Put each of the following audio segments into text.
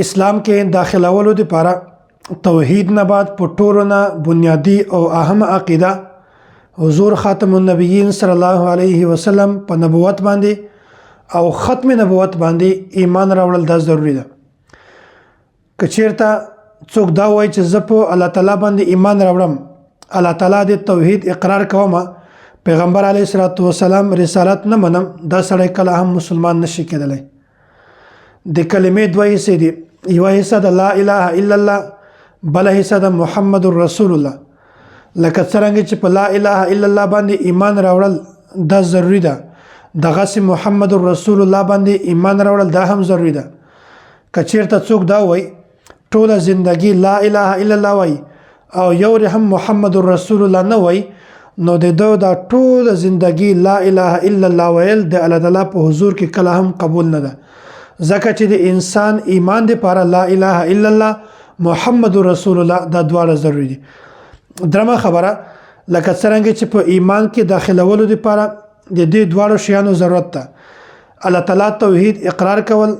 اسلام کې داخلولو لپاره توحید نه بعد په ټولو نه بنیادی او اهم عقیده حضور خاتم النبیین صلی الله علیه وسلم په نبوت باندې او ختم نبوت باندې ایمان راوړل دا ضروری ده. که چیرته څوک دا وایي چې زه په الله تعالی باندې ایمان راوړم، الله تعالی د توحید اقرار کوم، پیغمبر علیه الصلاۃ والسلام رسالت نه منم، دا سړی کله هم مسلمان نشي کېدلی. د کلمې دوه حصې دي، یوه حصه د لا اله الا الله، بله حصه د محمد رسول الله. لکه څرنګه چې په لا اله الا الله باندې ایمان راوړل دا ضروری ده، دغسې محمد رسول الله باندې ایمان راوړل دا هم ضروری ده. که چیرته څوک دا وایي ټوله زندگی لا اله الا الله وایي او یو هم محمد رسول الله نه وایي، نو د دو دا ټوله زندگی لا اله الا الله ویل د الله تعالی په حضور کې کله هم قبول نه ده. ځکه چې د انسان ایمان لپاره لا اله الا الله محمد رسول الله دا دواړه ضروری دي. درمه خبره، لکه څرنګه چې په ایمان کې داخلولو لپاره د دې دواړو شیانو ضرورت ده، الله تعالی توحید اقرار کول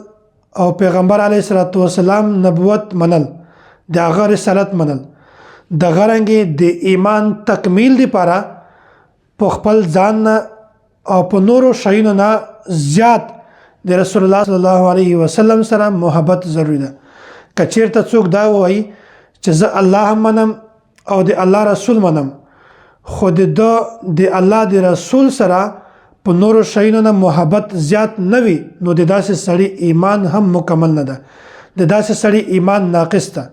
او پیغمبر علیه الصلاۃ والسلام نبوت منل، د هغه رسالت منل. د غرنګ د ایمان تکمیل لپاره په خپل ځان او په نورو شیانو نه زیات د رسول الله صلی الله علیه وسلم سره محبت ضروری ده. که چیرته څوک دا وایي چې زه الله منم او د الله رسول منم، خو د الله د رسول سره په نورو شیانو نه محبت زیات نه وي، نو د داسې سړي ایمان هم مکمل نه ده، د داسې سړي ایمان ناقص ده.